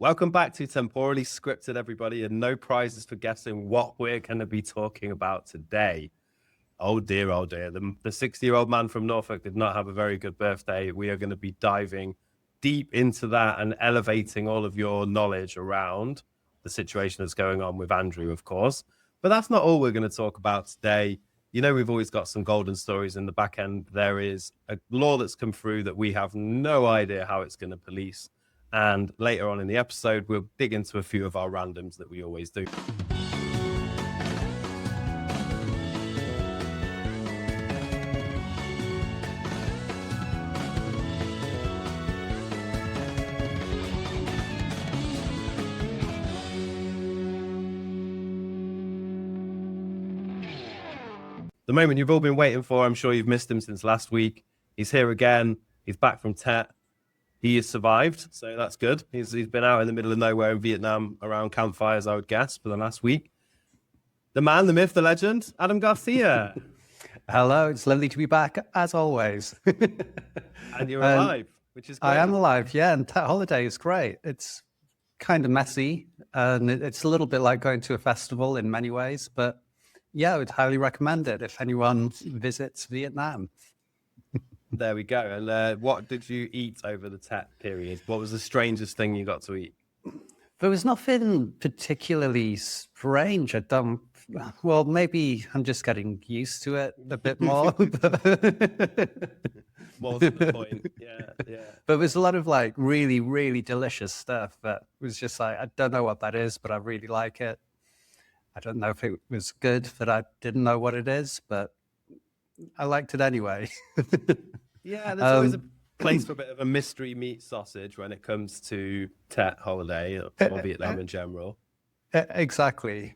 Welcome back to Temporally Scripted, everybody, and no prizes for guessing what we're going to be talking about today. Oh dear, the 60-year-old man from Norfolk did not have a very good birthday. We are going to be diving deep into that and elevating all of your knowledge around the situation that's going on with Andrew, of course. But that's not all we're going to talk about today. You know, we've always got some golden stories in the back end. There is a law that's come through that we have no idea how it's going to police. And later on in the episode, we'll dig into a few of our randoms that we always do. The moment you've all been waiting for. I'm sure you've missed him since last week. He's here again. He's back from Tet. He has survived, so that's good. He's been out in the middle of nowhere in Vietnam around campfires, I would guess, for the last week. The man, the myth, the legend, Adam Garcia. Hello, it's lovely to be back, as always. And you're alive, which is great. I am alive, yeah, and that holiday is great. It's kind of messy, and it's a little bit like going to a festival in many ways, but yeah, I would highly recommend it if anyone visits Vietnam. There we go. And what did you eat over the Tet period? What was the strangest thing you got to eat? There was nothing particularly strange. Well, maybe I'm just getting used to it a bit more. More to the point. Yeah. But there was a lot of like really, really delicious stuff that was just like, I don't know what that is, but I really like it. I don't know if it was good, that I didn't know what it is, but I liked it anyway. Yeah, there's always a place for a bit of a mystery meat sausage when it comes to Tet holiday or Vietnam in general. Exactly.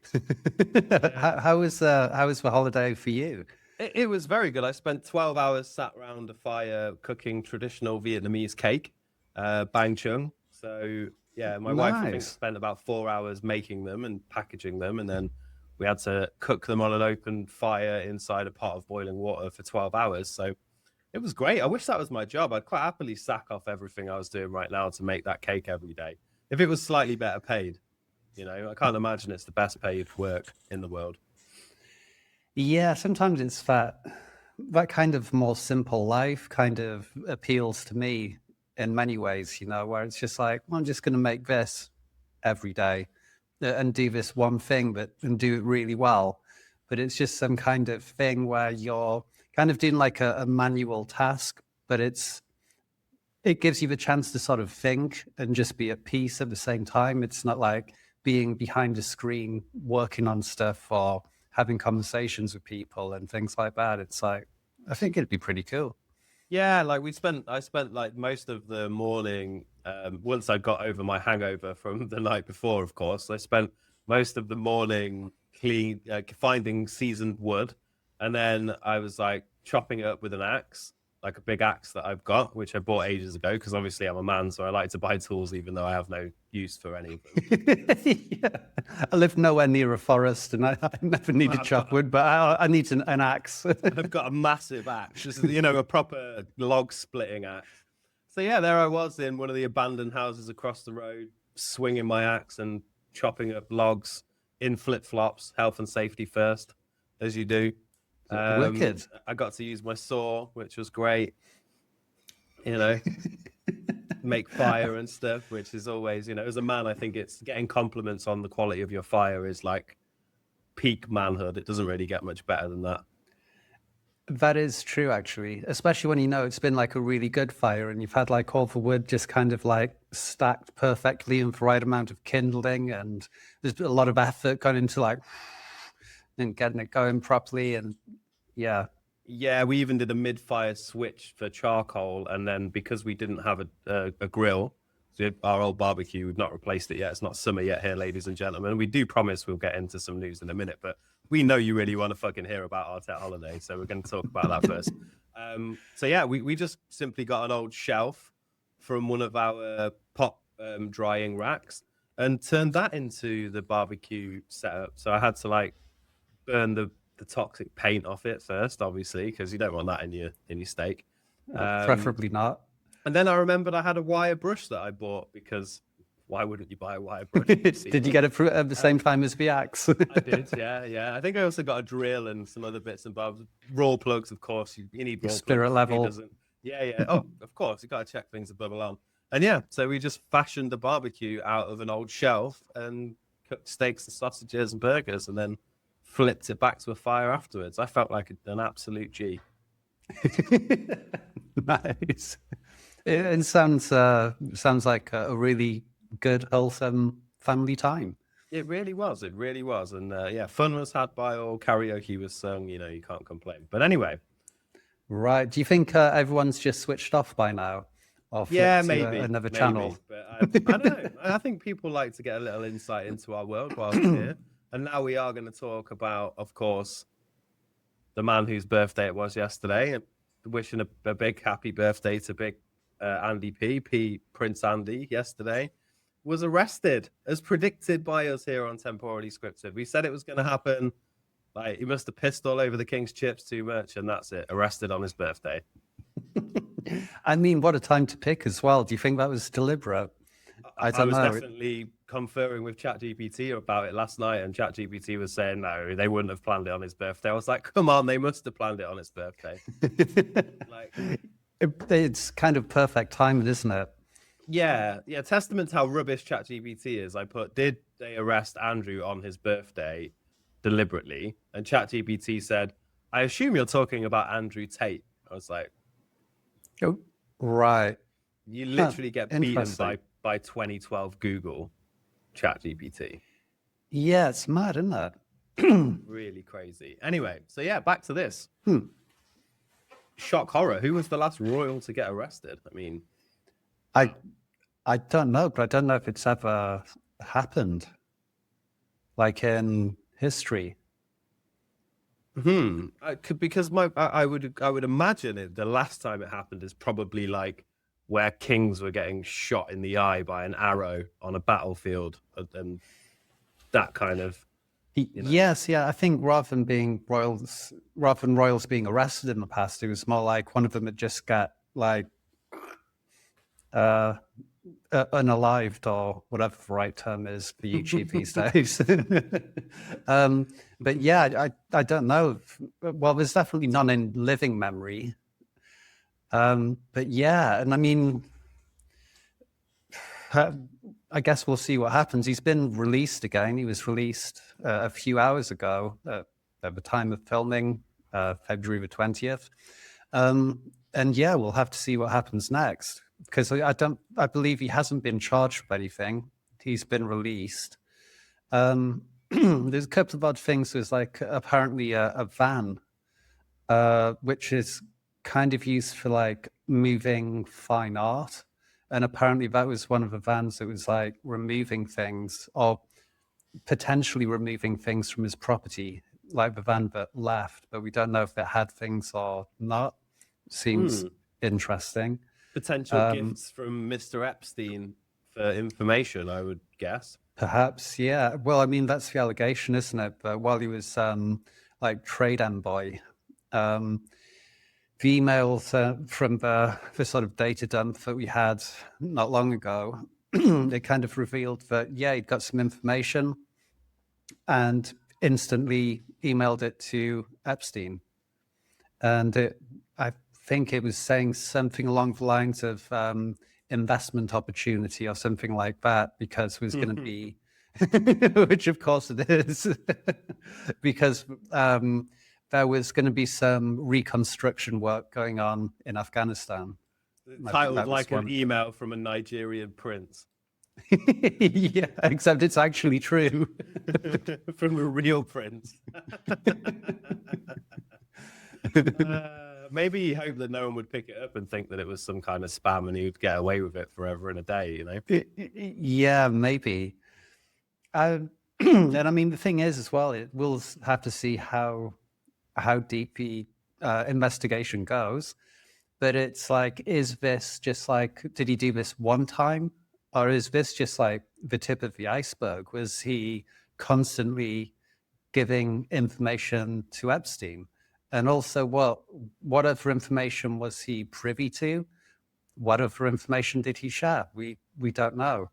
How was the holiday for you? It was very good. I spent 12 hours sat around a fire cooking traditional Vietnamese cake, bang chung. So yeah, my wife I think spent about 4 hours making them and packaging them, and then we had to cook them on an open fire inside a pot of boiling water for 12 hours. So it was great. I wish that was my job. I'd quite happily sack off everything I was doing right now to make that cake every day. If it was slightly better paid, you know, I can't imagine it's the best paid work in the world. Yeah, sometimes it's that kind of more simple life kind of appeals to me in many ways, you know, where it's just like, well, I'm just going to make this every day and do this one thing and do it really well. But it's just some kind of thing where you're kind of doing like a manual task, but it gives you the chance to sort of think and just be at peace at the same time. It's not like being behind a screen working on stuff or having conversations with people and things like that. It's like, I think it'd be pretty cool. Yeah, like I spent like most of the morning, once I got over my hangover from the night before, of course, I spent most of the morning finding seasoned wood. And then I was like chopping it up with an axe, like a big axe that I've got, which I bought ages ago, because obviously I'm a man, so I like to buy tools, even though I have no use for any of them. Yeah. I live nowhere near a forest, and I never need to chop wood, but I need an axe. I've got a massive axe, just, you know, a proper log splitting axe. So yeah, there I was in one of the abandoned houses across the road, swinging my axe and chopping up logs in flip-flops, health and safety first, as you do. Wicked. I got to use my saw, which was great. You know, make fire and stuff, which is always, you know, as a man, I think it's getting compliments on the quality of your fire is like peak manhood. It doesn't really get much better than that. That is true, actually, especially when you know it's been like a really good fire and you've had like all the wood just kind of like stacked perfectly in the right amount of kindling, and there's a lot of effort gone into like and getting it going properly. And yeah, we even did a mid-fire switch for charcoal, and then because we didn't have a grill, so our old barbecue, we've not replaced it yet. It's not summer yet here, ladies and gentlemen. We do promise we'll get into some news in a minute, but we know you really want to fucking hear about our Tet holiday, so we're going to talk about that first. So yeah, we just simply got an old shelf from one of our pot drying racks and turned that into the barbecue setup. So I had to like burn the toxic paint off it first, obviously, because you don't want that in your steak. Preferably not. And then I remembered I had a wire brush that I bought because why wouldn't you buy a wire brush? If you see Did you one? get it at the same time as the axe? I did, yeah. I think I also got a drill and some other bits and bobs. Raw plugs, of course. You need Your raw spirit plugs. Who level. doesn't? Yeah. Oh, of course. You got to check things above alarm. And yeah, so we just fashioned the barbecue out of an old shelf and cooked steaks and sausages and burgers, and then flipped it back to a fire afterwards. I felt like an absolute G. Nice. It sounds like a really good, wholesome family time. It really was. It really was. And yeah, fun was had by all. Karaoke was sung. You know, you can't complain. But anyway, Right. Do you think everyone's just switched off by now? Or yeah, flipped to maybe another maybe. channel? But I don't know. I think people like to get a little insight into our world whilst here. And now we are going to talk about, of course, the man whose birthday it was yesterday, and wishing a big happy birthday to big Andy P. Prince Andy yesterday, was arrested as predicted by us here on Temporally Scripted. We said it was going to happen. Like, he must have pissed all over the King's chips too much, and that's it. Arrested on his birthday. I mean, what a time to pick as well. Do you think that was deliberate? I don't was know. definitely conferring with ChatGPT about it last night, and ChatGPT was saying no, they wouldn't have planned it on his birthday. I was like, come on, they must have planned it on his birthday. Like, It's kind of perfect timing, isn't it? yeah. Testament to how rubbish ChatGPT is. I put, did they arrest Andrew on his birthday deliberately? And ChatGPT said, I assume you're talking about Andrew Tate. I was like, Oh, right. you literally get beaten Interesting. by 2012 Google ChatGPT. Yeah, it's mad, isn't it? Really crazy. Anyway, so yeah, back to this. Shock horror. Who was the last royal to get arrested? I mean, I don't know, but I don't know if it's ever happened, like in history. because I would imagine it. The last time it happened is probably like where kings were getting shot in the eye by an arrow on a battlefield, and that kind of. Yes, yeah. I think rather than royals being arrested in the past, it was more like one of them had just got like unalived, or whatever the right term is for YouTube these days. But yeah, I don't know. Well, there's definitely none in living memory. But yeah, and I mean, I guess we'll see what happens. He's been released again. He was released a few hours ago at the time of filming, February the 20th. And yeah, we'll have to see what happens next, because I believe he hasn't been charged with anything. He's been released. There's a couple of odd things. There's like apparently a van, which is kind of used for like moving fine art. And apparently that was one of the vans that was like removing things, or potentially removing things from his property, like the van that left, but we don't know if it had things or not. Seems interesting. Potential gifts from Mr. Epstein for information, I would guess. Perhaps, yeah. Well, I mean, that's the allegation, isn't it? But while he was like trade envoy, the emails from the sort of data dump that we had not long ago, it kind of revealed that, yeah, he'd got some information and instantly emailed it to Epstein. And I think it was saying something along the lines of investment opportunity or something like that, because it was going to be, which of course it is, because there was going to be some reconstruction work going on in Afghanistan. Titled like an email from a Nigerian prince. Yeah, except it's actually true. From a real prince. Maybe he hoped that no one would pick it up and think that it was some kind of spam and he would get away with it forever and a day, you know? Yeah, maybe. And I mean, the thing is as well, we'll have to see how deep the investigation goes. But it's like, is this just like, did he do this one time? Or is this just like the tip of the iceberg? Was he constantly giving information to Epstein? And also, what other information was he privy to? What other information did he share? We don't know.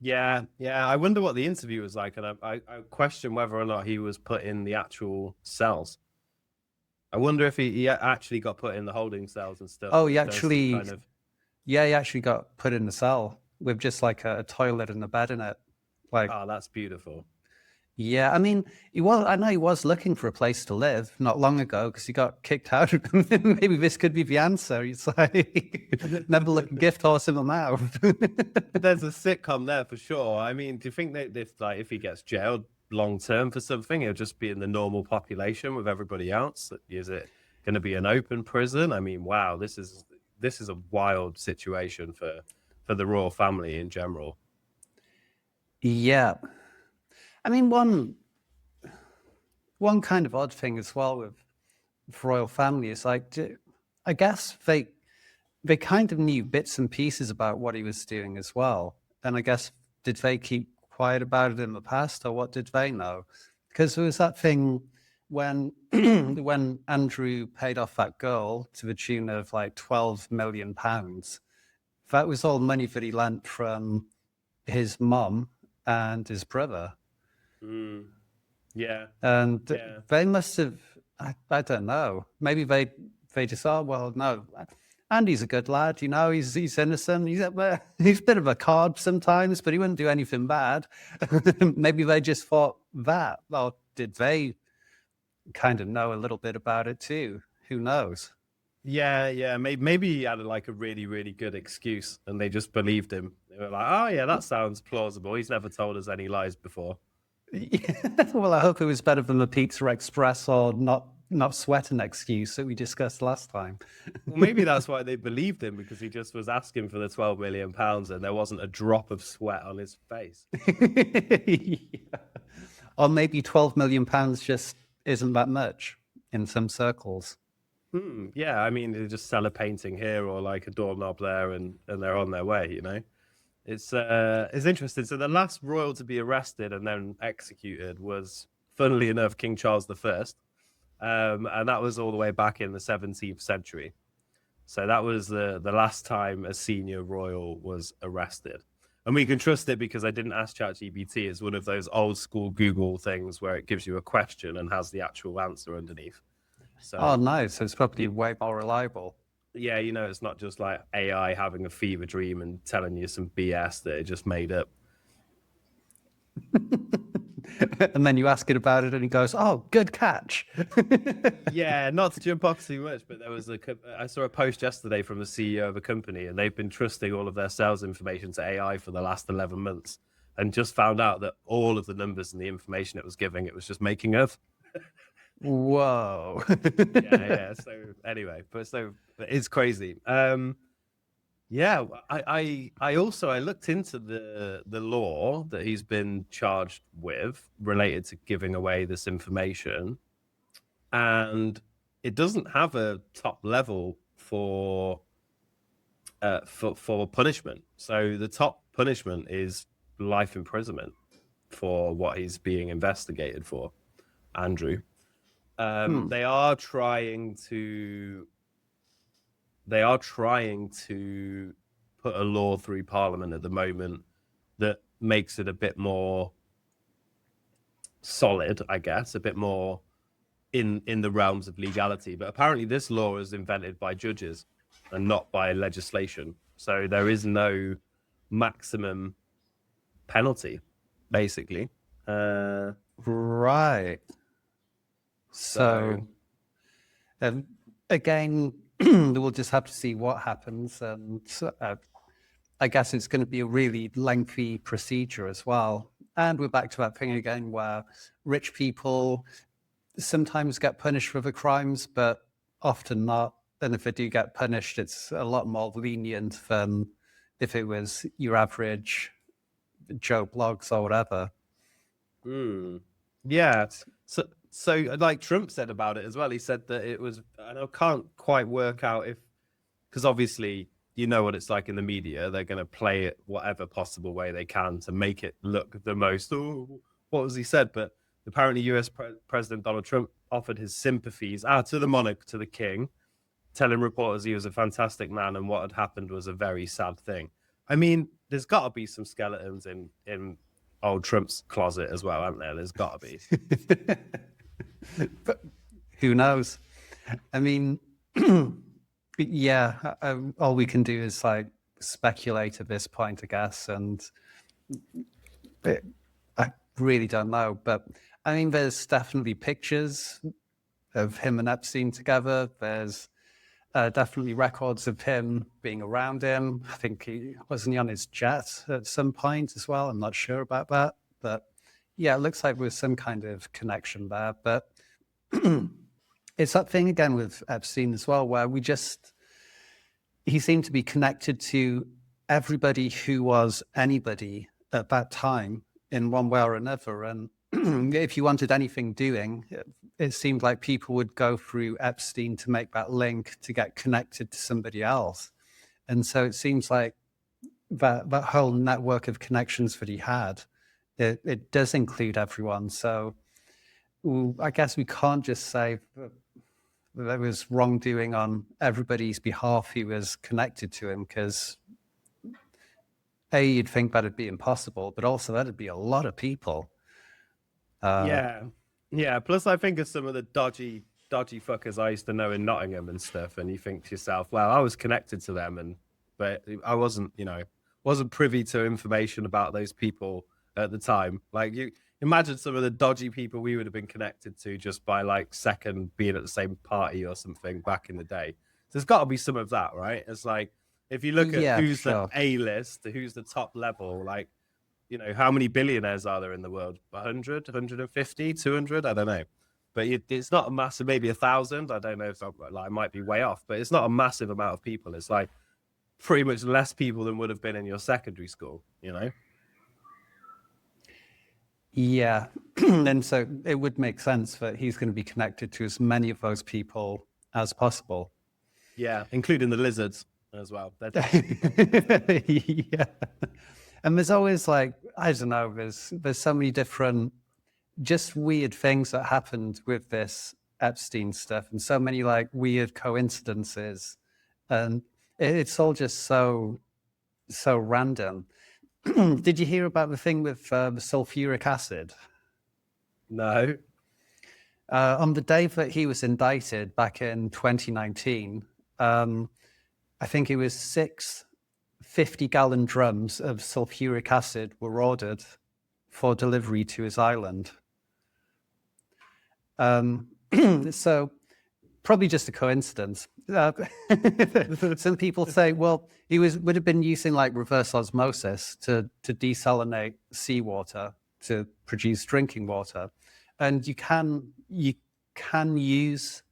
Yeah, yeah. I wonder what the interview was like, and I question whether or not he was put in the actual cells. I wonder if he actually got put in the holding cells and stuff, Oh, and he if there's some actually, kind of yeah, he actually got put in the cell with just like a toilet and a bed in it. Like, oh, that's beautiful. yeah, I mean, I know he was looking for a place to live not long ago because he got kicked out. Maybe this could be the answer. He's like, never look a gift horse in the mouth. There's a sitcom there for sure. I mean, do you think that if he gets jailed long term for something, he'll just be in the normal population with everybody else? Is it going to be an open prison? I mean, wow, this is a wild situation for the royal family in general. Yeah. I mean, one kind of odd thing as well with royal family is like, I guess they kind of knew bits and pieces about what he was doing as well. And I guess, did they keep quiet about it in the past, or what did they know? Because there was that thing when when Andrew paid off that girl to the tune of like £12 million. That was all money that he lent from his mum and his brother. Mm, yeah, And yeah. they must have, I don't know, maybe they just thought, well, no, Andy's a good lad, he's innocent. He's a bit of a card sometimes, but he wouldn't do anything bad. Maybe they just thought that. Or did they kind of know a little bit about it too? Who knows? Yeah, yeah. Maybe he had like a really, really good excuse, and they just believed him. They were like, "Oh yeah, that sounds plausible. He's never told us any lies before." Well, I hope it was better than the Pizza Express or not sweating excuse that we discussed last time. Well, maybe that's why they believed him, because he just was asking for the £12 million, and there wasn't a drop of sweat on his face. Yeah. Or maybe £12 million just isn't that much in some circles. Yeah, I mean, they just sell a painting here or like a doorknob there, and they're on their way. It's interesting. So the last royal to be arrested and then executed was, funnily enough, King Charles I, and that was all the way back in the 17th century. So that was the last time a senior royal was arrested. And we can trust it because I didn't ask ChatGPT. It's one of those old school Google things where it gives you a question and has the actual answer underneath. So Oh, nice. So it's probably way more reliable. yeah, it's not just like AI having a fever dream and telling you some BS that it just made up. And then you ask it about it and he goes, oh, good catch. Yeah, not to jump off too much, but I saw a post yesterday from the CEO of a company, and they've been trusting all of their sales information to AI for the last 11 months, and just found out that all of the numbers and the information it was giving, it was just making up. Whoa. Yeah. So anyway, so it's crazy. Yeah, I also I looked into the law that he's been charged with related to giving away this information, and it doesn't have a top level for punishment. So the top punishment is life imprisonment for what he's being investigated for, Andrew. They are trying to put a law through Parliament at the moment that makes it a bit more solid, I guess, a bit more in the realms of legality. But apparently this law is invented by judges and not by legislation. So there is no maximum penalty, basically. Right. So Again, we'll just have to see what happens. And I guess it's going to be a really lengthy procedure as well. And we're back to that thing again where rich people sometimes get punished for the crimes, but often not. And if they do get punished, it's a lot more lenient than if it was your average Joe Blogs or whatever. yeah. So like Trump said about it as well. He said that it was, and I can't quite work out if, because obviously you know what it's like in the media. They're going to play it whatever possible way they can to make it look the most, oh, what was he said? But apparently US President Donald Trump offered his sympathies to the monarch, to the king, telling reporters he was a fantastic man and what had happened was a very sad thing. I mean, there's got to be some skeletons in old Trump's closet as well, aren't there? There's got to be. But who knows? I mean, yeah, all we can do is like speculate at this point, I guess. And I really don't know. But I mean, there's definitely pictures of him and Epstein together. There's definitely records of him being around him. I think wasn't he on his jet at some point as well? I'm not sure about that. But yeah, it looks like there was some kind of connection there. But it's that thing again with Epstein as well, where he seemed to be connected to everybody who was anybody at that time in one way or another. And if you wanted anything doing, it seemed like people would go through Epstein to make that link to get connected to somebody else. And so it seems like that whole network of connections that he had, it does include everyone. So I guess we can't just say that there was wrongdoing on everybody's behalf who was connected to him, because you'd think that'd be impossible, but also that'd be a lot of people. Yeah. Plus, I think of some of the dodgy fuckers I used to know in Nottingham and stuff, and you think to yourself, well, I was connected to them, but I wasn't privy to information about those people at the time. Like, you imagine some of the dodgy people we would have been connected to just by like second being at the same party or something back in the day. There's got to be some of that, right? It's like, if you look at who's the A-list, who's the top level, like, how many billionaires are there in the world? 100, 150, 200? I don't know. But it's not a massive, maybe 1,000. I don't know if I might be way off, but it's not a massive amount of people. It's like pretty much less people than would have been in your secondary school, Yeah. And so it would make sense that he's going to be connected to as many of those people as possible. Yeah, including the lizards as well. Yeah. And there's always like, I don't know, there's so many different just weird things that happened with this Epstein stuff, and so many like weird coincidences, and it's all just so random. Did you hear about the thing with the sulfuric acid? No. On the day that he was indicted back in 2019, I think it was 6 50-gallon drums of sulfuric acid were ordered for delivery to his island. So probably just a coincidence. Some people say, well, he would have been using like reverse osmosis to desalinate seawater to produce drinking water. And you can use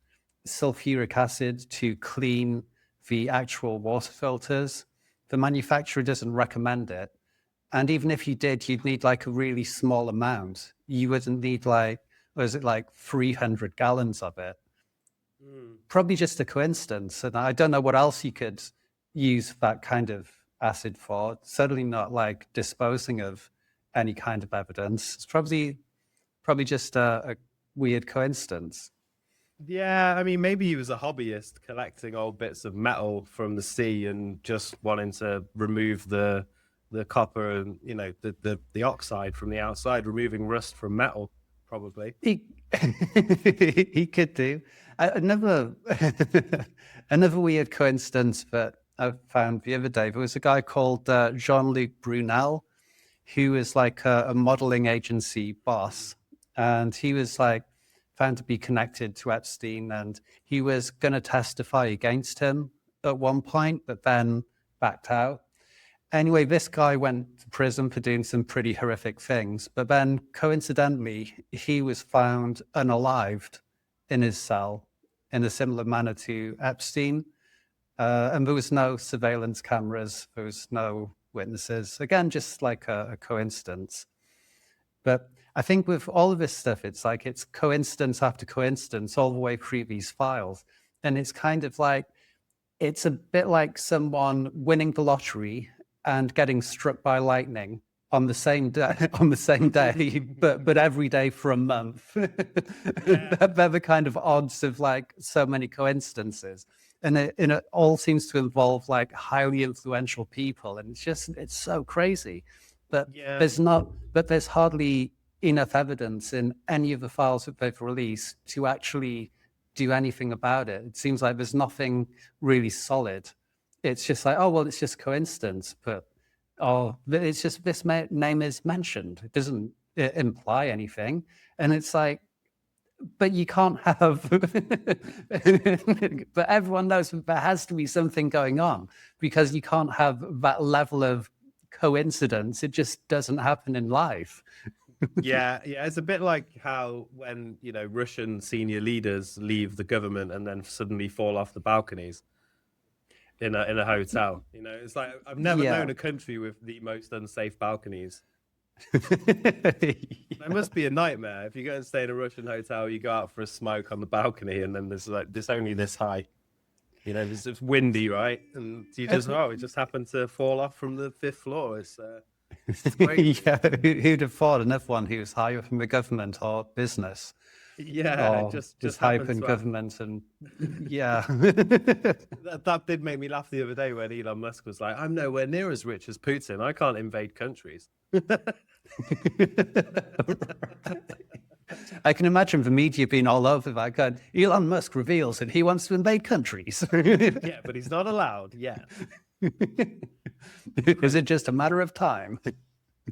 sulfuric acid to clean the actual water filters. The manufacturer doesn't recommend it. And even if you did, you'd need like a really small amount. You wouldn't need like, was it like 300 gallons of it? Probably just a coincidence. And I don't know what else you could use that kind of acid for. Certainly not like disposing of any kind of evidence. It's probably just a weird coincidence. Yeah, I mean, maybe he was a hobbyist collecting old bits of metal from the sea and just wanting to remove the copper and the oxide from the outside, removing rust from metal. Probably he could do. Another weird coincidence that I found the other day. There was a guy called Jean-Luc Brunel, who was like a modeling agency boss, and he was like found to be connected to Epstein, and he was going to testify against him at one point, but then backed out. Anyway, this guy went to prison for doing some pretty horrific things, but then coincidentally, he was found unalived in his cell in a similar manner to Epstein. And there was no surveillance cameras, there was no witnesses. Again, just like a coincidence. But I think with all of this stuff, it's like it's coincidence after coincidence all the way through these files. And it's kind of like, it's a bit like someone winning the lottery and getting struck by lightning on the same day, but every day for a month. Yeah. They're the kind of odds of like so many coincidences. and it all seems to involve like highly influential people, and it's so crazy. But Yeah. there's hardly enough evidence in any of the files that they've released to actually do anything about it. It seems like there's nothing really solid. It's just like, oh well, it's just coincidence, but it's just this name is mentioned. It doesn't imply anything, and it's like, but you can't have. But everyone knows that there has to be something going on, because you can't have that level of coincidence. It just doesn't happen in life. Yeah, it's a bit like how when, Russian senior leaders leave the government and then suddenly fall off the balconies in a hotel. It's like I've never Yeah. known a country with the most unsafe balconies. It must be a nightmare. If you go and stay in a Russian hotel, you go out for a smoke on the balcony, and then there's like this only this high. It's windy, right? And it just happened to fall off from the 5th floor. It's great. Yeah, who'd have thought another one who's higher from the government or business? Yeah, or just high happened from to government, and yeah. that did make me laugh the other day when Elon Musk was like, "I'm nowhere near as rich as Putin. I can't invade countries." I can imagine the media being all over that. God, Elon Musk reveals that he wants to invade countries. Yeah, but he's not allowed yet. Is it just a matter of time?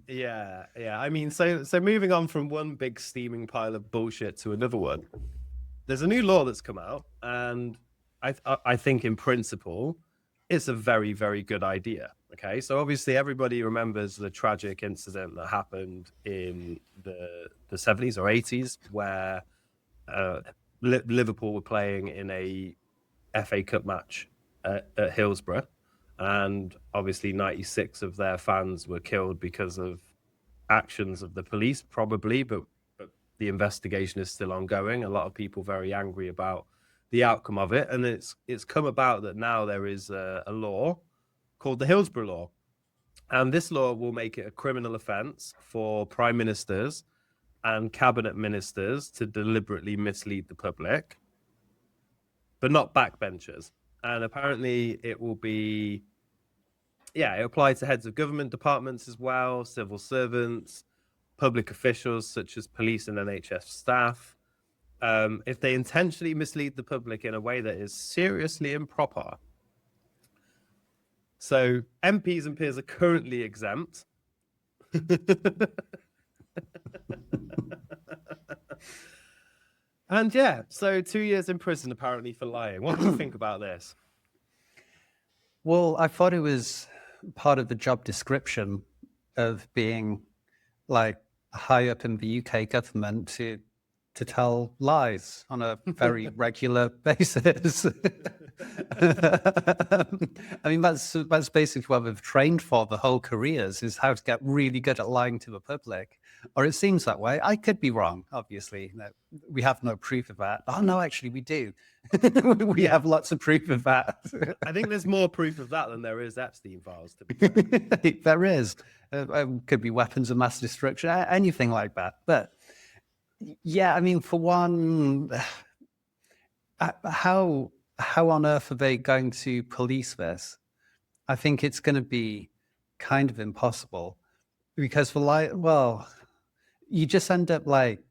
Yeah. I mean, so moving on from one big steaming pile of bullshit to another one, there's a new law that's come out, and I think in principle, it's a very, very good idea. Okay, so obviously everybody remembers the tragic incident that happened in the 70s or 80s, where Liverpool were playing in a FA Cup match at Hillsborough, and obviously 96 of their fans were killed because of actions of the police, probably, but the investigation is still ongoing. A lot of people very angry about the outcome of it, and it's come about that now there is a law called the Hillsborough Law, and this law will make it a criminal offence for prime ministers and cabinet ministers to deliberately mislead the public, but not backbenchers. And apparently it will be, it applies to heads of government departments as well, civil servants, public officials such as police and NHS staff, if they intentionally mislead the public in a way that is seriously improper. So MPs and peers are currently exempt. And so 2 years in prison apparently for lying. What do you think about this? Well, I thought it was part of the job description of being like high up in the UK government to tell lies on a very regular basis. I mean, that's basically what we've trained for the whole careers, is how to get really good at lying to the public. Or it seems that way. I could be wrong, obviously. No, we have no proof of that. Oh, no, actually, we do. We have lots of proof of that. I think there's more proof of that than there is Epstein files, to be fair. There is. Could be weapons of mass destruction, anything like that. But yeah, I mean, for one, how on earth are they going to police this? I think it's going to be kind of impossible, because you just end up like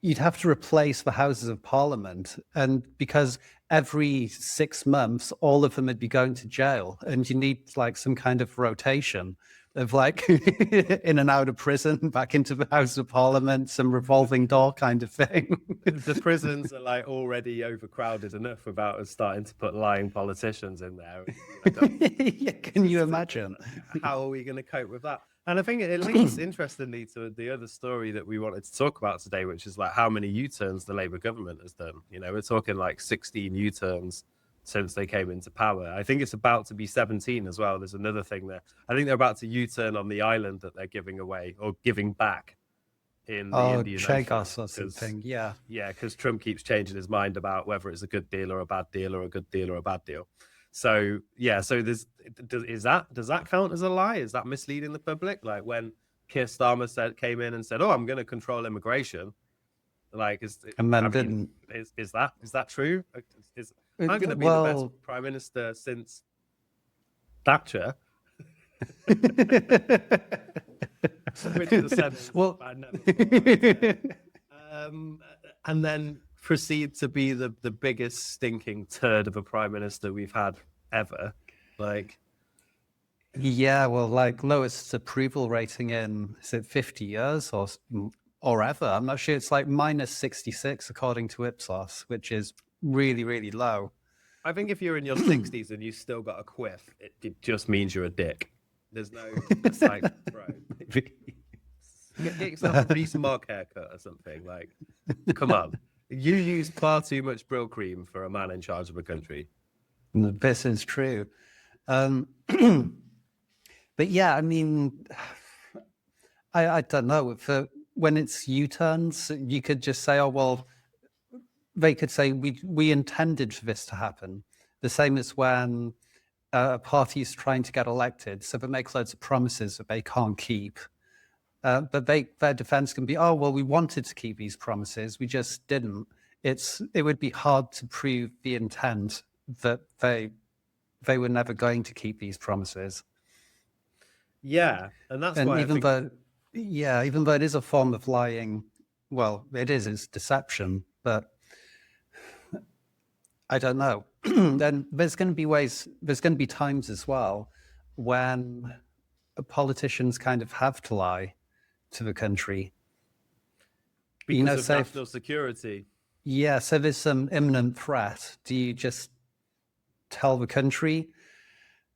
you'd have to replace the Houses of Parliament, and because every 6 months, all of them would be going to jail, and you need like some kind of rotation of like in and out of prison, back into the House of Parliament, some revolving door kind of thing. The prisons are like already overcrowded enough without us starting to put lying politicians in there. Yeah, can you imagine? How are we going to cope with that? And I think it leads, interestingly, to the other story that we wanted to talk about today, which is like how many U-turns the Labour government has done. We're talking like 16 U-turns since they came into power. I think it's about to be 17 as well. There's another thing there. I think they're about to U-turn on the island that they're giving away or giving back in the Indian Chagos Ocean. or something. Yeah, because Trump keeps changing his mind about whether it's a good deal or a bad deal, or a good deal or a bad deal. So does that count as a lie? Is that misleading the public? Like when Keir Starmer came in and said, "Oh, I'm going to control immigration," Like, And then I mean, didn't. is that true? I'm going to be the Well, best prime minister since Thatcher, which is a sentence well, I never thought I'd say. And then proceed to be the biggest stinking turd of a prime minister we've had ever. Like, yeah, well, like lowest approval rating in, is it 50 years or ever? I'm not sure. It's like minus 66 according to Ipsos, which is really, really low. I think if you're in your 60s and you still got a quiff, it just means you're a dick. There's no, it's like, bro, get yourself a Reese-Mogg haircut or something. Like, come on. You use far too much Brill cream for a man in charge of a country. This is true. But yeah, I mean, I don't know. When it's U-turns, you could just say, oh, well, they could say, we intended for this to happen. The same as when a party is trying to get elected, so they make loads of promises that they can't keep. But their defense can be, oh, well, we wanted to keep these promises, we just didn't. It would be hard to prove the intent that they were never going to keep these promises. Yeah, and that's why even though it is a form of lying, well, it's deception, but I don't know. Then there's going to be times as well when politicians kind of have to lie to the country. because of national security. Yeah, so there's some imminent threat. Do you just tell the country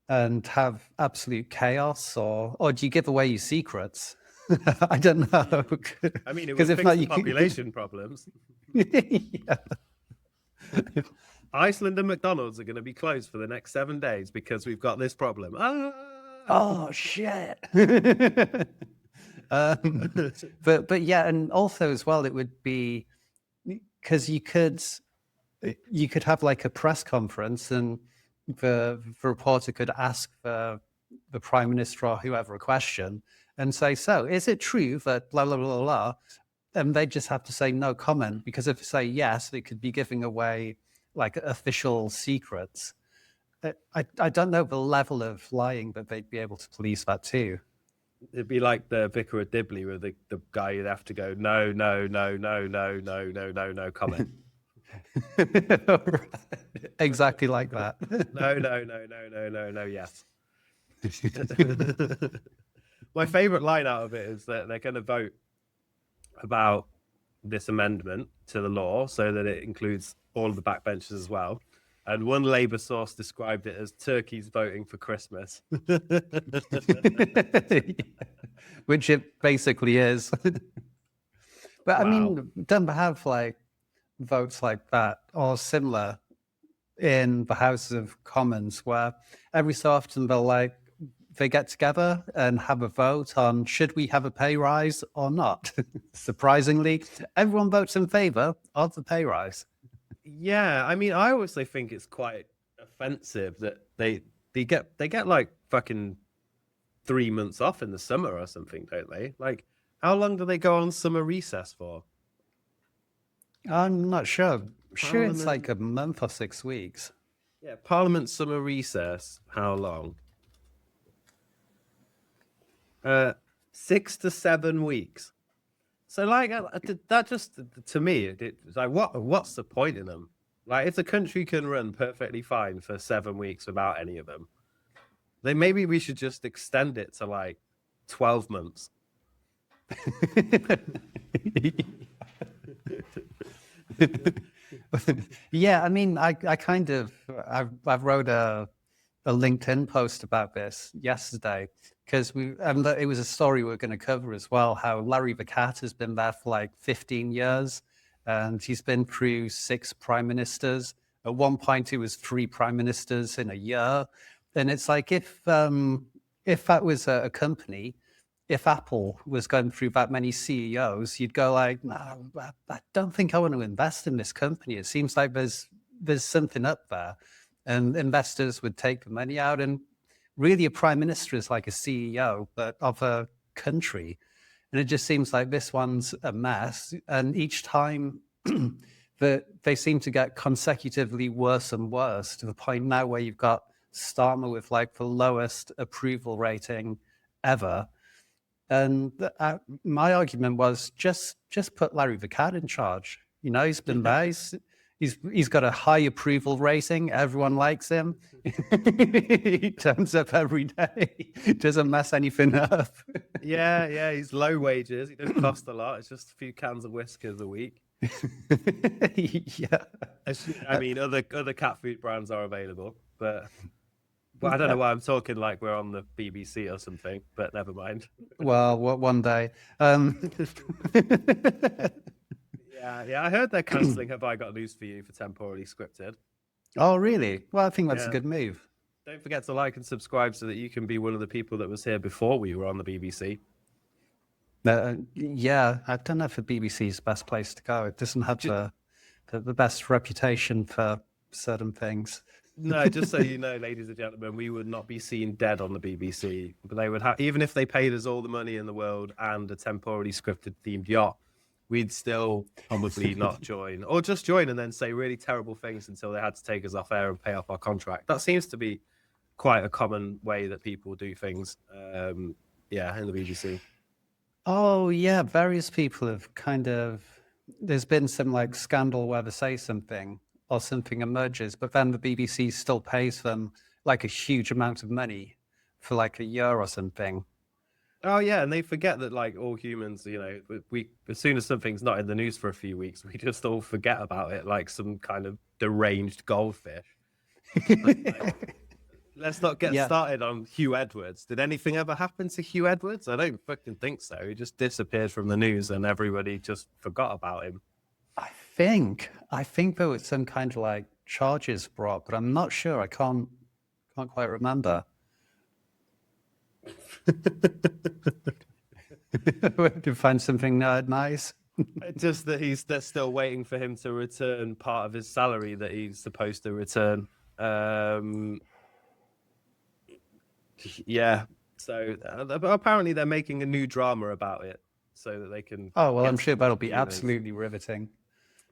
and have absolute chaos, or do you give away your secrets? I don't know. I mean, it would fix the population problems. Yeah. Iceland and McDonald's are going to be closed for the next 7 days because we've got this problem. Oh shit! But yeah, and also as well, it would be because you could have like a press conference, and the reporter could ask the prime minister or whoever a question and say, "So, is it true that blah blah blah blah?" And they just have to say no comment, because if they say yes, they could be giving away like official secrets. I don't know the level of lying that they'd be able to police that too. It'd be like the Vicar of Dibley, where the guy you'd have to go, no, comment. Exactly like that. No, yes. My favorite line out of it is that they're going to vote about this amendment to the law so that it includes all of the backbenchers as well. And one Labour source described it as turkeys voting for Christmas. Which it basically is. But wow. I mean, don't they have like votes like that or similar in the House of Commons, where every so often they get together and have a vote on should we have a pay rise or not? Surprisingly, everyone votes in favour of the pay rise. Yeah, I mean, I always think it's quite offensive that they get like fucking 3 months off in the summer or something, don't they? Like, how long do they go on summer recess for? I'm not sure. I'm sure it's like a month or 6 weeks. Yeah, Parliament summer recess. How long? 6 to 7 weeks. So, like, that just, to me, it's like, what's the point in them? Like, if the country can run perfectly fine for 7 weeks without any of them, then maybe we should just extend it to, like, 12 months. Yeah, I mean, I wrote a LinkedIn post about this yesterday, because it was a story we were going to cover as well, how Larry the Cat has been there for like 15 years and he's been through 6 prime ministers. At one point, it was 3 prime ministers in a year. And it's like, if that was a company, if Apple was going through that many CEOs, you'd go like, no, I don't think I want to invest in this company. It seems like there's something up there. And investors would take the money out. And really, a prime minister is like a CEO, but of a country. And it just seems like this one's a mess. And each time they seem to get consecutively worse and worse, to the point now where you've got Starmer with like the lowest approval rating ever. And my argument was just put Larry the Cat in charge. You know, he's been there. He's got a high approval rating. Everyone likes him. He turns up every day. Doesn't mess anything up. Yeah, he's low wages. He doesn't cost a lot. It's just a few cans of whiskers a week. Yeah. I mean, other cat food brands are available, but I don't know why I'm talking like we're on the BBC or something, but never mind. Well, one day. Yeah, I heard they're cancelling Have I Got News for You for temporarily scripted. Oh, really? Well, I think that's a good move. Don't forget to like and subscribe so that you can be one of the people that was here before we were on the BBC. Yeah, I don't know if the BBC is the best place to go. It doesn't have the best reputation for certain things. No, just so you know, ladies and gentlemen, we would not be seen dead on the BBC. But they would have, even if they paid us all the money in the world and a temporarily scripted themed yacht, we'd still probably not join, or just join and then say really terrible things until they had to take us off air and pay off our contract. That seems to be quite a common way that people do things. In the BBC. Oh, yeah. Various people have there's been some like scandal where they say something or something emerges, but then the BBC still pays them like a huge amount of money for like a year or something. Oh yeah, and they forget that like all humans, you know, we as soon as something's not in the news for a few weeks, we just all forget about it like some kind of deranged goldfish. Let's not get started on Hugh Edwards. Did anything ever happen to Hugh Edwards? I don't fucking think so. He just disappeared from the news and everybody just forgot about him. I think there was some kind of like charges brought, but I'm not sure. I can't quite remember. To find something nice. Just that they're still waiting for him to return part of his salary that he's supposed to return. Yeah. So apparently they're making a new drama about it so that they can. Oh well, I'm sure that'll be absolutely riveting.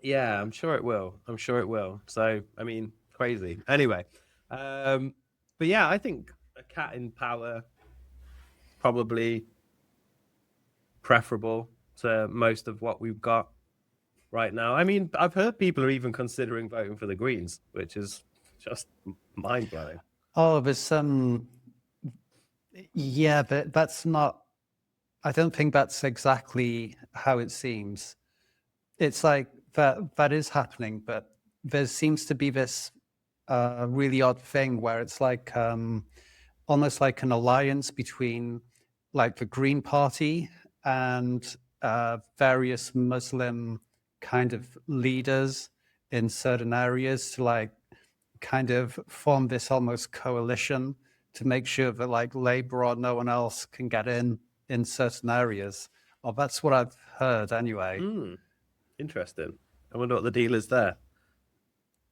Yeah, I'm sure it will. So I mean, crazy. Anyway, but yeah, I think a cat in power probably preferable to most of what we've got right now. I mean, I've heard people are even considering voting for the Greens, which is just mind blowing. Oh, there's some. Yeah, but that's not. I don't think that's exactly how it seems. It's like that is happening, but there seems to be this really odd thing where it's like almost like an alliance between like the Green Party and various Muslim kind of leaders in certain areas to like kind of form this almost coalition to make sure that like Labour or no one else can get in certain areas. Or that's what I've heard anyway. Interesting. I wonder what the deal is there.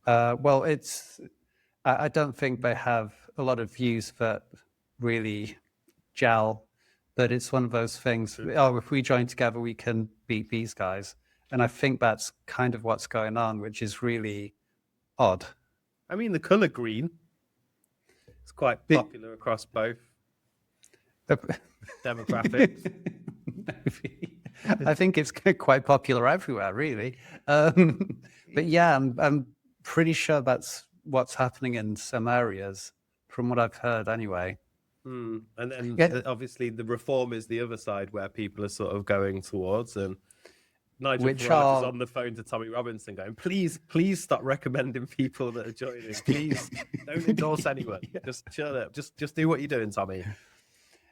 Well, I don't think they have a lot of views that really gel, but it's one of those things. Oh, if we join together, we can beat these guys. And I think that's kind of what's going on, which is really odd. I mean, the colour green is quite popular across both demographics. I think it's quite popular everywhere, really. But yeah, I'm pretty sure that's what's happening in some areas, from what I've heard anyway. And then obviously the reform is the other side where people are sort of going towards. And Nigel Farage is on the phone to Tommy Robinson going, please stop recommending people that are joining. Please don't endorse anyone. Just chill up. Just do what you're doing, Tommy.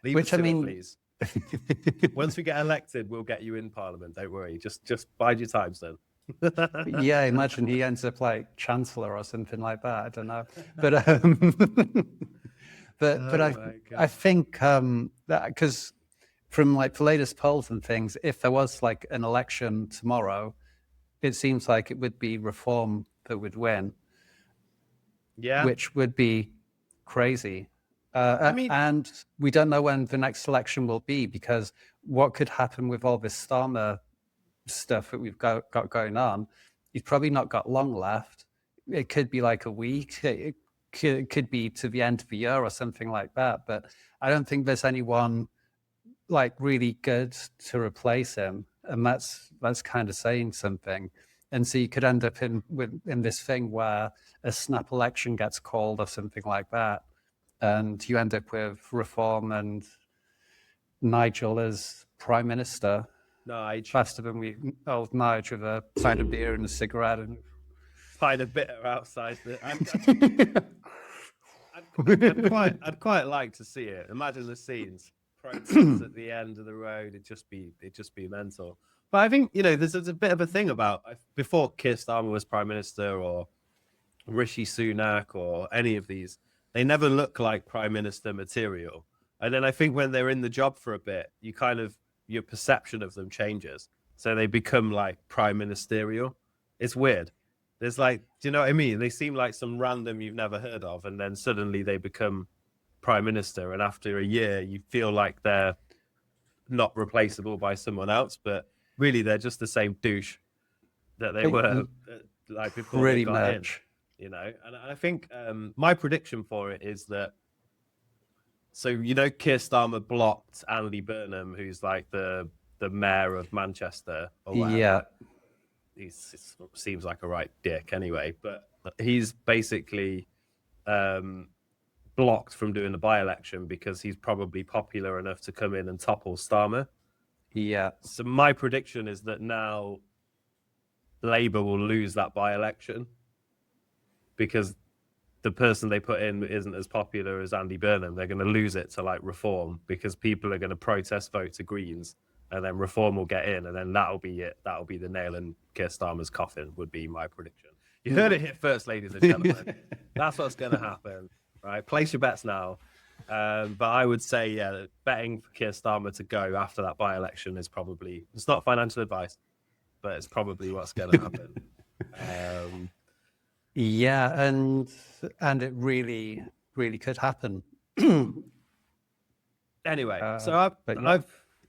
Leave us to it, please. Once we get elected, we'll get you in Parliament. Don't worry. Just bide your time, son. Yeah, imagine he ends up like Chancellor or something like that. I don't know. But I think that because from like the latest polls and things, if there was like an election tomorrow, it seems like it would be Reform that would win. Yeah. Which would be crazy. I mean, And we don't know when the next election will be, because what could happen with all this Starmer stuff that we've got going on? He's probably not got long left. It could be like a week. It could be to the end of the year or something like that. But I don't think there's anyone like really good to replace him, and that's kind of saying something. And so you could end up in this thing where a snap election gets called or something like that, and you end up with Reform and Nigel as prime minister Nige, faster than old Nigel with a pint of beer and a cigarette. And find a bitter outside the. I'd quite like to see it. Imagine the scenes, protests at the end of the road. It'd just be mental. But I think there's a bit of a thing about before Keir Starmer was prime minister or Rishi Sunak or any of these, they never look like prime minister material. And then I think when they're in the job for a bit, your perception of them changes. So they become like prime ministerial. It's weird. There's like, do you know what I mean? They seem like some random you've never heard of, and then suddenly they become prime minister. And after a year, you feel like they're not replaceable by someone else, but really they're just the same douche that they were like before pretty they got much. in. And I think my prediction for it is that. So Keir Starmer blocked Andy Burnham, who's like the mayor of Manchester or whatever. Yeah. He seems like a right dick anyway, but he's basically blocked from doing the by-election because he's probably popular enough to come in and topple Starmer. Yeah. So my prediction is that now Labour will lose that by-election because the person they put in isn't as popular as Andy Burnham. They're going to lose it to like Reform because people are going to protest vote to Greens, and then Reform will get in, and then that'll be it. That'll be the nail in Keir Starmer's coffin, would be my prediction. You heard it here first, ladies and gentlemen. That's what's going to happen, right? Place your bets now. But I would say, yeah, betting for Keir Starmer to go after that by-election is probably, it's not financial advice, but it's probably what's going to happen. Yeah, and it really, really could happen. Anyway, so yeah.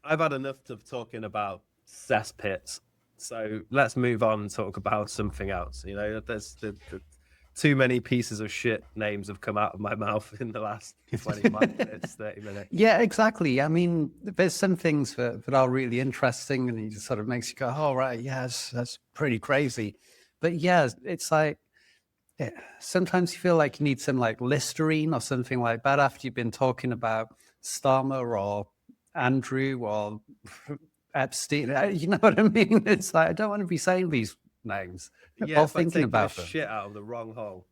I've had enough of talking about cesspits. So let's move on and talk about something else. There's too many pieces of shit names have come out of my mouth in the last 25 minutes, 30 minutes. Yeah, exactly. I mean, there's some things that are really interesting, and it just sort of makes you go, "Oh, right, yes, that's pretty crazy." But yeah, it's like sometimes you feel like you need some like Listerine or something like that after you've been talking about Starmer or Andrew or Epstein. You know what I mean? It's like I don't want to be saying these names. Yeah, or thinking about them. Shit out of the wrong hole.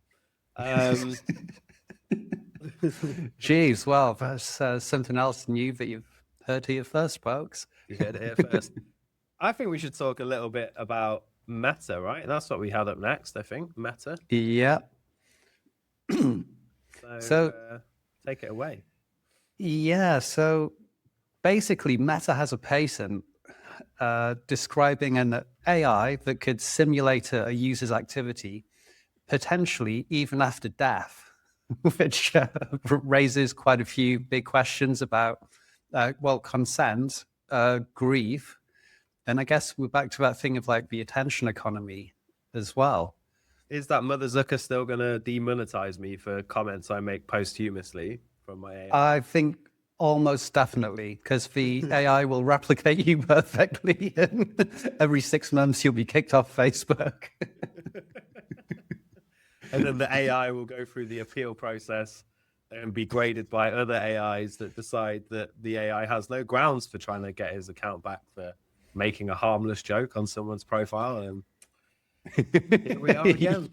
Geez, well, that's something else new that you've heard here first, folks. You heard it here first. I think we should talk a little bit about Meta, right? That's what we had up next, I think. Meta. Yeah. So take it away. Yeah, so basically Meta has a patent describing an AI that could simulate a user's activity, potentially even after death, which raises quite a few big questions about, consent, grief, and I guess we're back to that thing of like the attention economy as well. Is that Mother Zucker still going to demonetize me for comments I make posthumously from my AI? I think almost definitely, because the AI will replicate you perfectly, and every 6 months you'll be kicked off Facebook. And then the AI will go through the appeal process and be graded by other AIs that decide that the AI has no grounds for trying to get his account back for making a harmless joke on someone's profile. And here we are again,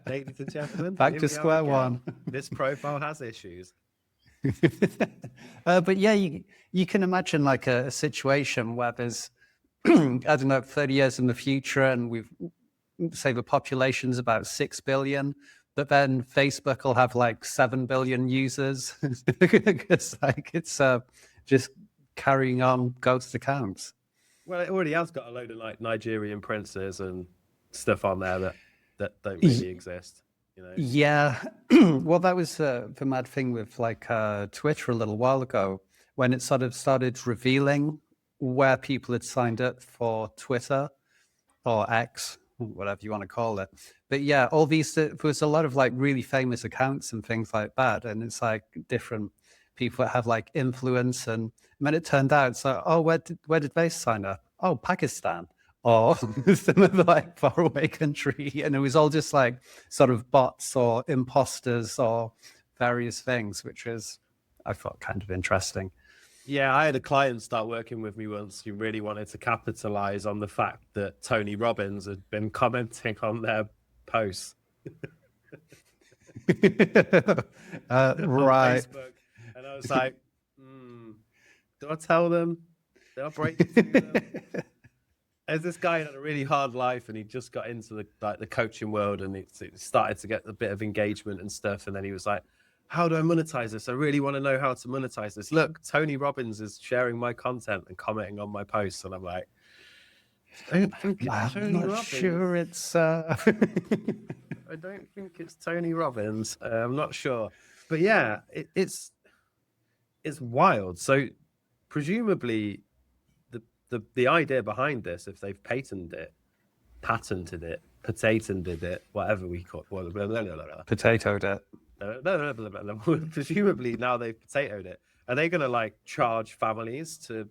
ladies and gentlemen. Back to square one. This profile has issues. But yeah, you can imagine like a situation where there's, I don't know, 30 years in the future, and we've say the population's about 6 billion, but then Facebook will have like 7 billion users. It's like it's just carrying on ghost accounts. Well, it already has got a load of like Nigerian princes and stuff on there that don't really exist. Yeah. Well, that was the mad thing with like Twitter a little while ago when it sort of started revealing where people had signed up for Twitter or X, whatever you want to call it. But yeah, all these, there was a lot of like really famous accounts and things like that. And it's like different people that have like influence. And then it turned out, so, oh, where did they sign up? Oh, Pakistan or some other like faraway country. And it was all just like sort of bots or imposters or various things, which was, I thought, kind of interesting. Yeah, I had a client start working with me once who really wanted to capitalize on the fact that Tony Robbins had been commenting on their posts on Right. Facebook. And I was like, do I tell them? Do I break it to them? As this guy had a really hard life and he just got into the coaching world and it started to get a bit of engagement and stuff. And then he was like, how do I monetize this? I really want to know how to monetize this. Look, Tony Robbins is sharing my content and commenting on my posts. And I'm like, I don't think it's I'm Tony not Robbins. sure it's. I don't think it's Tony Robbins. I'm not sure. But yeah, it's wild. So presumably the idea behind this, if they've patented it, patented it, whatever we call it, Potatoed it. presumably now they've potatoed it. Are they going to like charge families to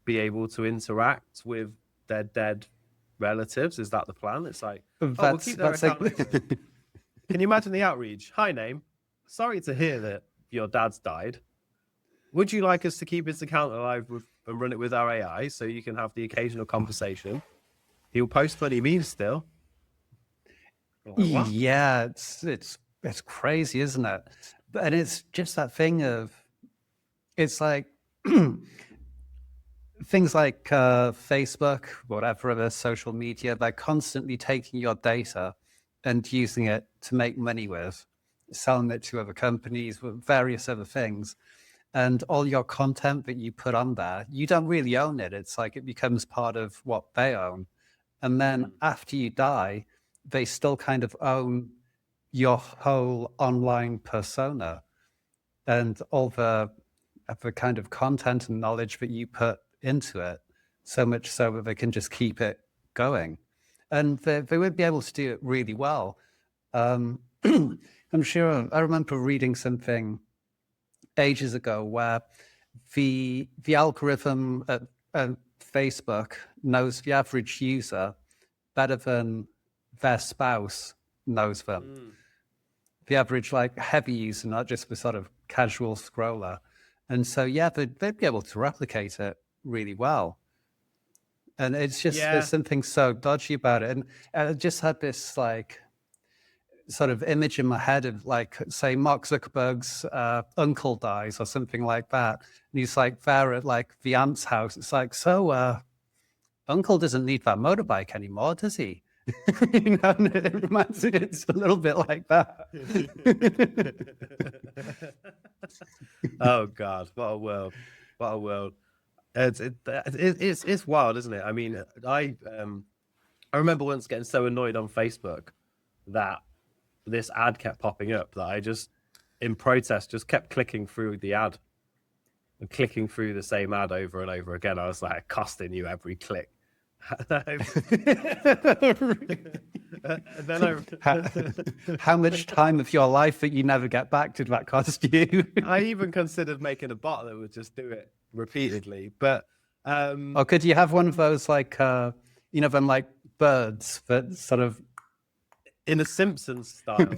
be able to interact with their dead relatives? Is that the plan? It's like, we'll keep their account open. Can you imagine the outreach? Hi, name. Sorry to hear that your dad's died. Would you like us to keep his account alive and run it with our AI so you can have the occasional conversation? He'll post funny memes still. Like, yeah, it's crazy, isn't it? And it's just that thing of, it's like things like Facebook, whatever other social media, they're constantly taking your data and using it to make money with, selling it to other companies with various other things. And all your content that you put on there, you don't really own it. It's like it becomes part of what they own. And then after you die, they still kind of own your whole online persona and all the kind of content and knowledge that you put into it, so much so that they can just keep it going. And they would be able to do it really well. I'm sure, I remember reading something ages ago where the algorithm at Facebook knows the average user better than their spouse knows them. The average like heavy user, not just the sort of casual scroller. And so, yeah, they'd be able to replicate it really well. And it's just, there's something so dodgy about it. And I just had this like sort of image in my head of like, say, Mark Zuckerberg's uncle dies or something like that. And he's like there at like the aunt's house. It's like, so uncle doesn't need that motorbike anymore, does he? You know, and it reminds me, it's a little bit like that. Oh God, what a world! What a world! It's wild, isn't it? I mean, I remember once getting so annoyed on Facebook that this ad kept popping up that I just, in protest, just kept clicking through the ad and clicking through the same ad over and over again. I was like, costing you every click. And then how much time of your life that you never get back did that cost you? I even considered making a bot that would just do it repeatedly. But or could you have one of those like you know, them like birds that sort of in a Simpsons style?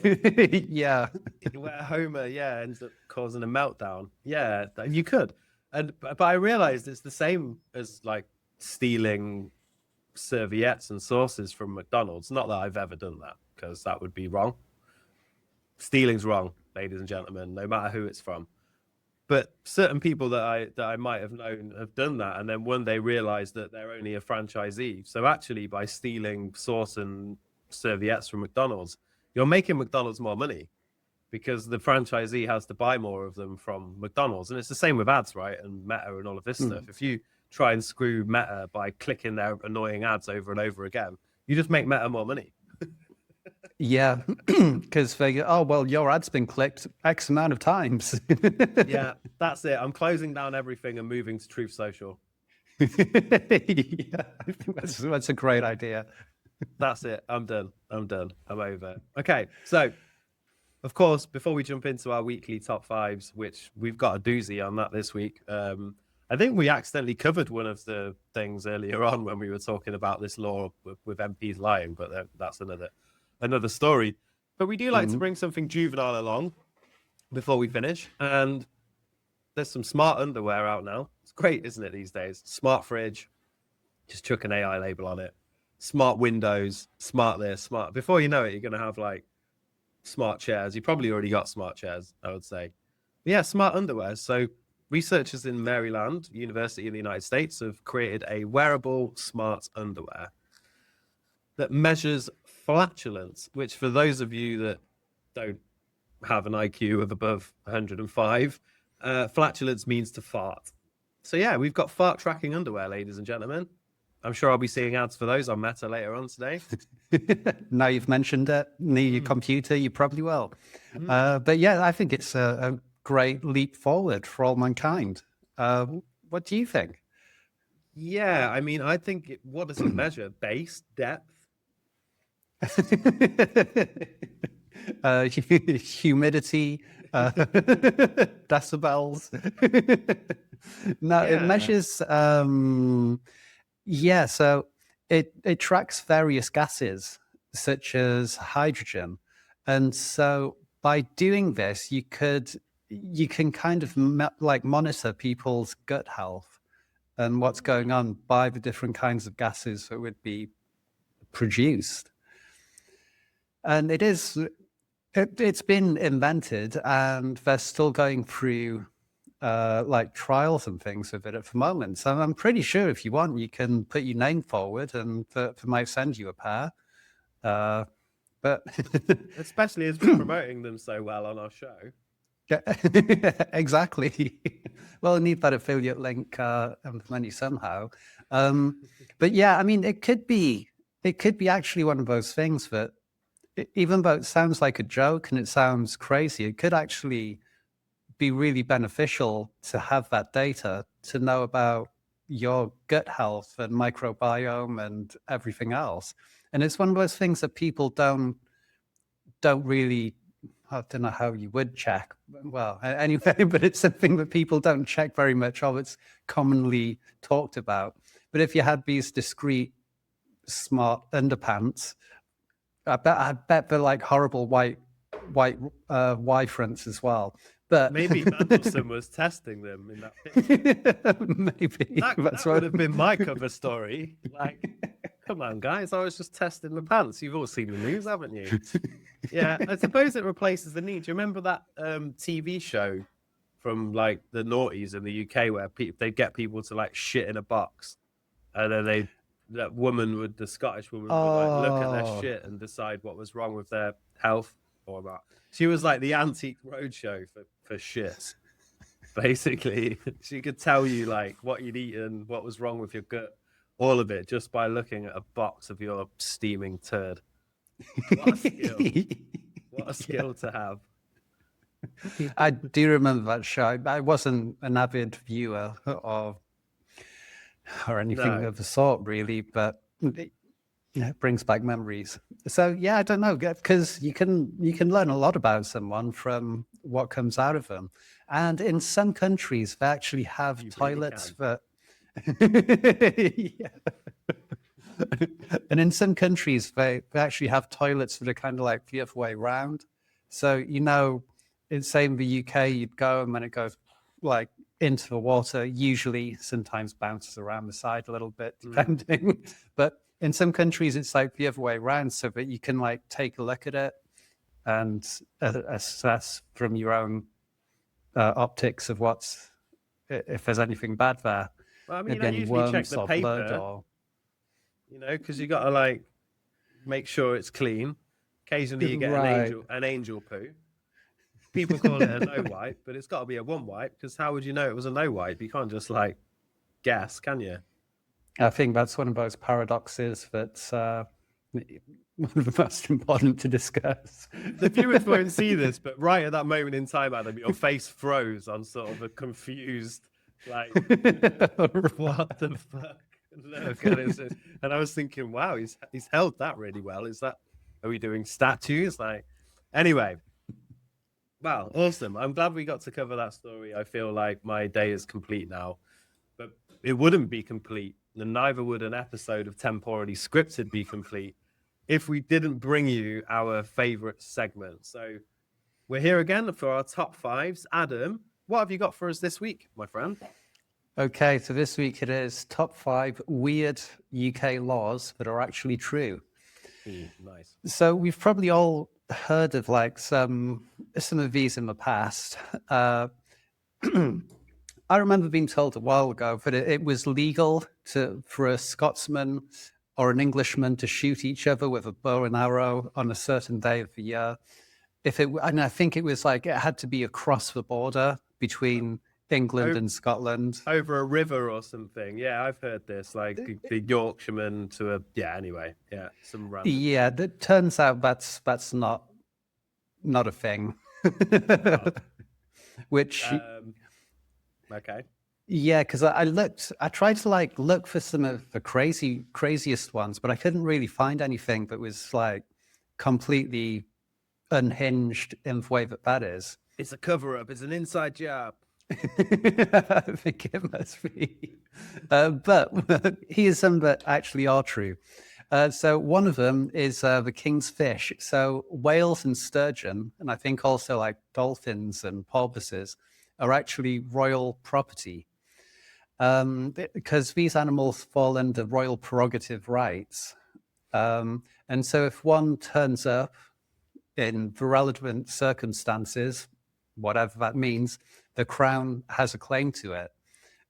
Yeah, where Homer ends up causing a meltdown. Yeah, you could. But I realized it's the same as like stealing serviettes and sauces from McDonald's. Not that I've ever done that, because that would be wrong. Stealing's wrong, ladies and gentlemen, no matter who it's from. But certain people that I might have known have done that, and then one day realized that they're only a franchisee. So actually, by stealing sauce and serviettes from McDonald's, you're making McDonald's more money because the franchisee has to buy more of them from McDonald's. And it's the same with ads, right? And Meta and all of this stuff. If you try and screw Meta by clicking their annoying ads over and over again, you just make Meta more money. Yeah, because they go, oh, well, your ad's been clicked X amount of times. Yeah, that's it. I'm closing down everything and moving to Truth Social. Yeah, I think that's a great idea. That's it. I'm done. I'm over. Okay, so of course, before we jump into our weekly top fives, which we've got a doozy on that this week, I think we accidentally covered one of the things earlier on when we were talking about this law with MPs lying, but that's another story. But we do like to bring something juvenile along before we finish, and there's some smart underwear out now. It's great, isn't it, these days? Smart fridge, just chuck an AI label on it. Smart windows, smart this, smart. Before you know it, you're going to have like smart chairs. You probably already got smart chairs, I would say. But yeah, smart underwear. So researchers in Maryland University in the United States have created a wearable smart underwear that measures flatulence, which for those of you that don't have an IQ of above 105, flatulence means to fart. So yeah, we've got fart tracking underwear, ladies and gentlemen. I'm sure I'll be seeing ads for those on Meta later on today. Now you've mentioned it, near your computer, you probably will. But yeah, I think it's a great leap forward for all mankind. What do you think? Yeah, I mean, I think what does it measure? Base, depth? Humidity, decibels. No, it Yeah. measures. So it tracks various gases such as hydrogen, and so by doing this, you can kind of like monitor people's gut health and what's going on by the different kinds of gases that would be produced. And it's been invented, and they're still going through like trials and things with it at the moment. So I'm pretty sure if you want, you can put your name forward, and they might send you a pair. But Especially as we're promoting them so well on our show. yeah, exactly. Well, I need that affiliate link and money somehow. But yeah, I mean, it could be actually one of those things that even though it sounds like a joke and it sounds crazy, it could actually be really beneficial to have that data to know about your gut health and microbiome and everything else. And it's one of those things that people don't really, I don't know how you would check. Well, anyway, but it's something that people don't check very much of. It's commonly talked about. But if you had these discrete smart underpants, I bet they're like horrible white Y fronts as well. But maybe Mandelson was testing them in that picture. Maybe that would have been my cover story. Like, come on, guys, I was just testing the pants. You've all seen the news, haven't you? Yeah, I suppose it replaces the need. Do you remember that TV show from like the noughties in the UK where they get people to like shit in a box, and then the Scottish woman would like look at their shit and decide what was wrong with their health or not. She was like the Antique Roadshow for shit. Basically, she could tell you like what you'd eaten, what was wrong with your gut, all of it, just by looking at a box of your steaming turd. What a skill! What a skill to have. I do remember that show. I wasn't an avid viewer or anything of the sort, really, but it brings back memories. So yeah, I don't know, because you can learn a lot about someone from what comes out of them. And in some countries, they actually have toilets that. And in some countries, they actually have toilets that are kind of like the other way around. So say in the UK, you'd go and then it goes like into the water. Usually, sometimes bounces around the side a little bit, depending. But in some countries, it's like the other way around, so that you can like take a look at it and assess from your own optics of if there's anything bad there. Well, I mean, I usually check the paper, because you got to like make sure it's clean. Occasionally, you get an angel poo. People call it a no wipe, but it's got to be a one wipe, because how would you know it was a no wipe? You can't just like guess, can you? I think that's one of those paradoxes that one of the most important to discuss. The viewers won't see this, but right at that moment in time, Adam, your face froze on sort of a confused, like, what the fuck? Look at it. And I was thinking, wow, he's held that really well. Are we doing statues? Like, anyway. Wow, awesome. I'm glad we got to cover that story. I feel like my day is complete now, but it wouldn't be complete, and neither would an episode of Temporally Scripted be complete if we didn't bring you our favorite segment. So we're here again for our top fives. Adam, what have you got for us this week, my friend? Okay, so this week it is top 5 weird UK laws that are actually true. Nice. So we've probably all heard of like some of these in the past. I remember being told a while ago that it was legal for a Scotsman or an Englishman to shoot each other with a bow and arrow on a certain day of the year. And I think it was like it had to be across the border between England and Scotland, over a river or something. Yeah, I've heard this, like the Yorkshireman to some random. Yeah, that turns out that's not a thing. Which okay. Yeah, because I tried to like look for some of the craziest ones, but I couldn't really find anything that was like completely unhinged in the way that is. It's a cover-up. It's an inside job. I think it must be. But here's some that actually are true. So one of them is the king's fish. So whales and sturgeon, and I think also like dolphins and porpoises, are actually royal property. Because these animals fall under royal prerogative rights. And so if one turns up in the relevant circumstances, whatever that means, the crown has a claim to it.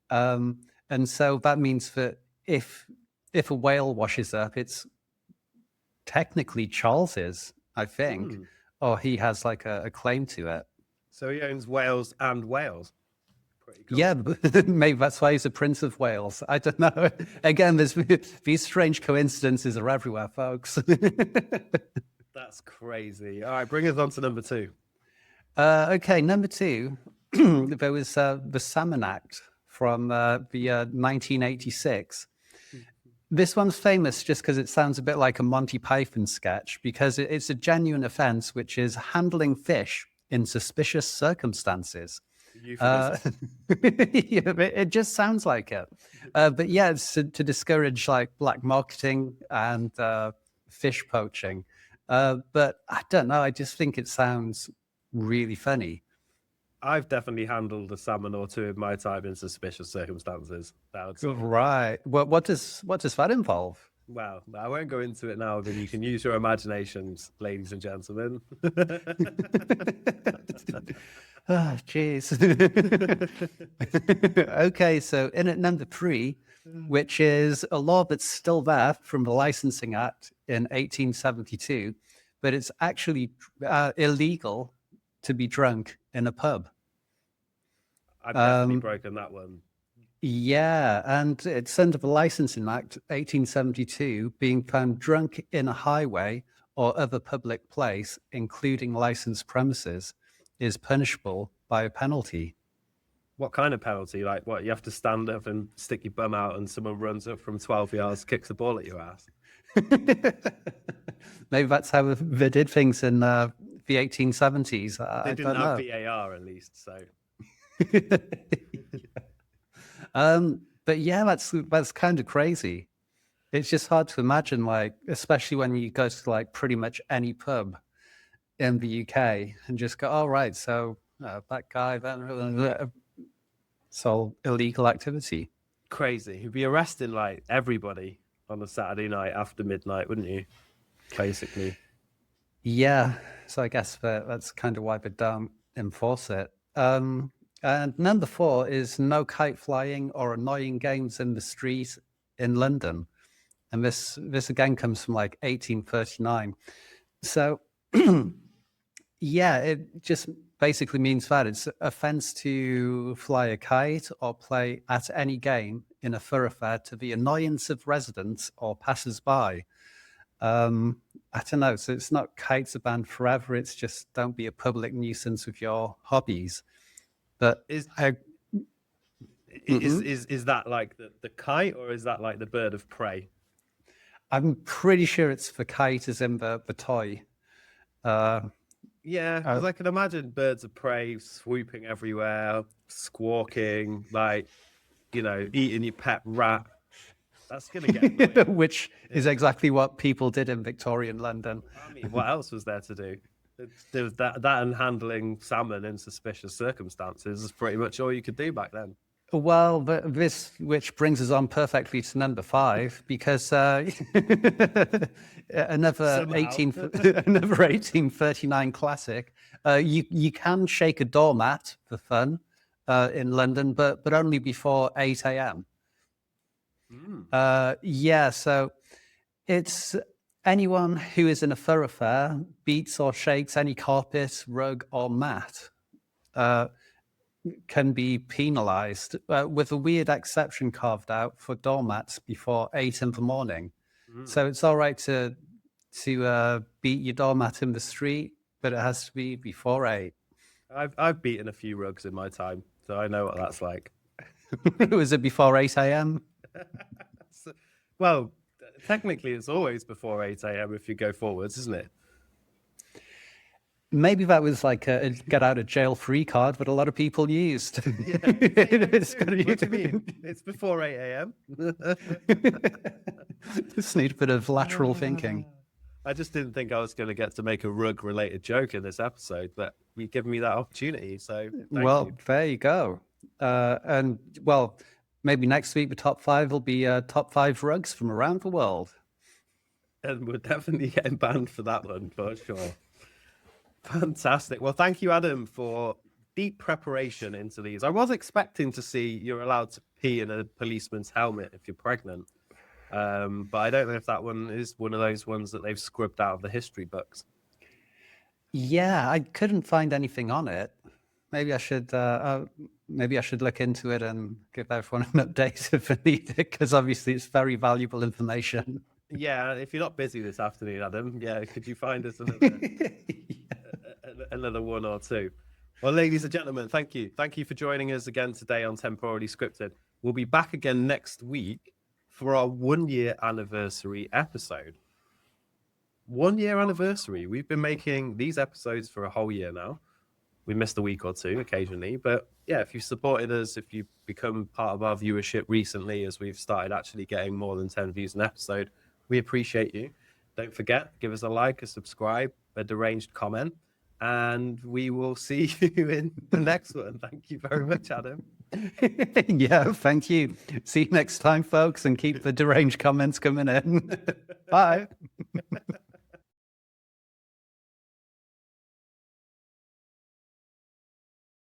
And so that means that if a whale washes up, it's technically Charles's, I think, or he has like a claim to it. So he owns Wales and Wales. Pretty cool. Yeah, maybe that's why he's a Prince of Wales. I don't know. Again, these strange coincidences are everywhere, folks. That's crazy. All right, bring us on to number 2. Okay, number 2, there was the Salmon Act from the 1986. This one's famous just because it sounds a bit like a Monty Python sketch, because it's a genuine offense, which is handling fish in suspicious circumstances. Yeah, it just sounds like it. But yeah, it's to discourage like black marketing and fish poaching. But I don't know. I just think it sounds really funny. I've definitely handled a salmon or two in my time in suspicious circumstances. Right. Well, what does that involve? Well, I won't go into it now, but you can use your imaginations, ladies and gentlemen. Oh, jeez. Okay, so in at number 3, which is a law that's still there from the Licensing Act in 1872, but it's actually illegal to be drunk in a pub. I've definitely broken that one. Yeah, and it's under the Licensing Act 1872, being found drunk in a highway or other public place, including licensed premises, is punishable by a penalty. What kind of penalty? Like what? You have to stand up and stick your bum out and someone runs up from 12 yards, kicks a ball at your ass? Maybe that's how they did things in the 1870s. They didn't have VAR at least, so... But yeah, that's kind of crazy. It's just hard to imagine, like, especially when you go to like pretty much any pub in the UK and just go, "Oh right, so that guy, it's all illegal activity." Crazy. You'd be arresting like everybody on a Saturday night after midnight, wouldn't you? Basically. Yeah. So I guess that's kind of why they don't enforce it. And number 4 is no kite flying or annoying games in the street in London. And this again comes from like 1839. So yeah, it just basically means that it's an offense to fly a kite or play at any game in a thoroughfare to the annoyance of residents or passers-by. I don't know. So it's not kites are banned forever. It's just don't be a public nuisance with your hobbies. But Is I, is that like the kite, or is that like the bird of prey? I'm pretty sure it's for kite as in the toy. Yeah, because I can imagine birds of prey swooping everywhere, squawking, like, eating your pet rat. That's gonna get annoying. Which is exactly what people did in Victorian London. I mean, what else was there to do? There was that and handling salmon in suspicious circumstances is pretty much all you could do back then. Well, this which brings us on perfectly to number 5, because another Somehow. another 1839 classic. You can shake a doormat for fun in London, but only before 8 a.m. Yeah, so it's anyone who is in a thoroughfare beats or shakes any carpet, rug, or mat can be penalized, with a weird exception carved out for doormats before 8 in the morning. So it's all right to beat your doormat in the street, but it has to be before 8. I've beaten a few rugs in my time, so I know what that's like. Was it before 8 a.m.? Well, technically, it's always before 8 a.m. if you go forwards, isn't it? Maybe that was like a get out of jail free card that a lot of people used. Yeah. What do you mean? It's before 8 a.m. Just need a bit of lateral thinking. I just didn't think I was going to get to make a rug related joke in this episode, but you've given me that opportunity. So, thank you. There you go. And well, maybe next week the top 5 will be top 5 rugs from around the world. And we're definitely getting banned for that one, for sure. Fantastic. Well, thank you, Adam, for deep preparation into these. I was expecting to see you're allowed to pee in a policeman's helmet if you're pregnant. But I don't know if that one is one of those ones that they've scrubbed out of the history books. Yeah, I couldn't find anything on it. Maybe I should look into it and give everyone an update if I need it, because obviously it's very valuable information. Yeah, if you're not busy this afternoon, Adam, could you find us another one or two? Well, ladies and gentlemen, thank you. Thank you for joining us again today on Temporarily Scripted. We'll be back again next week for our 1-year anniversary episode. 1-year anniversary. We've been making these episodes for a whole year now. We missed a week or two occasionally, but yeah, if you've supported us, if you've become part of our viewership recently, as we've started actually getting more than 10 views an episode, we appreciate you. Don't forget, give us a like, a subscribe, a deranged comment, and we will see you in the next one. Thank you very much, Adam. Yeah, thank you. See you next time, folks, and keep the deranged comments coming in. Bye.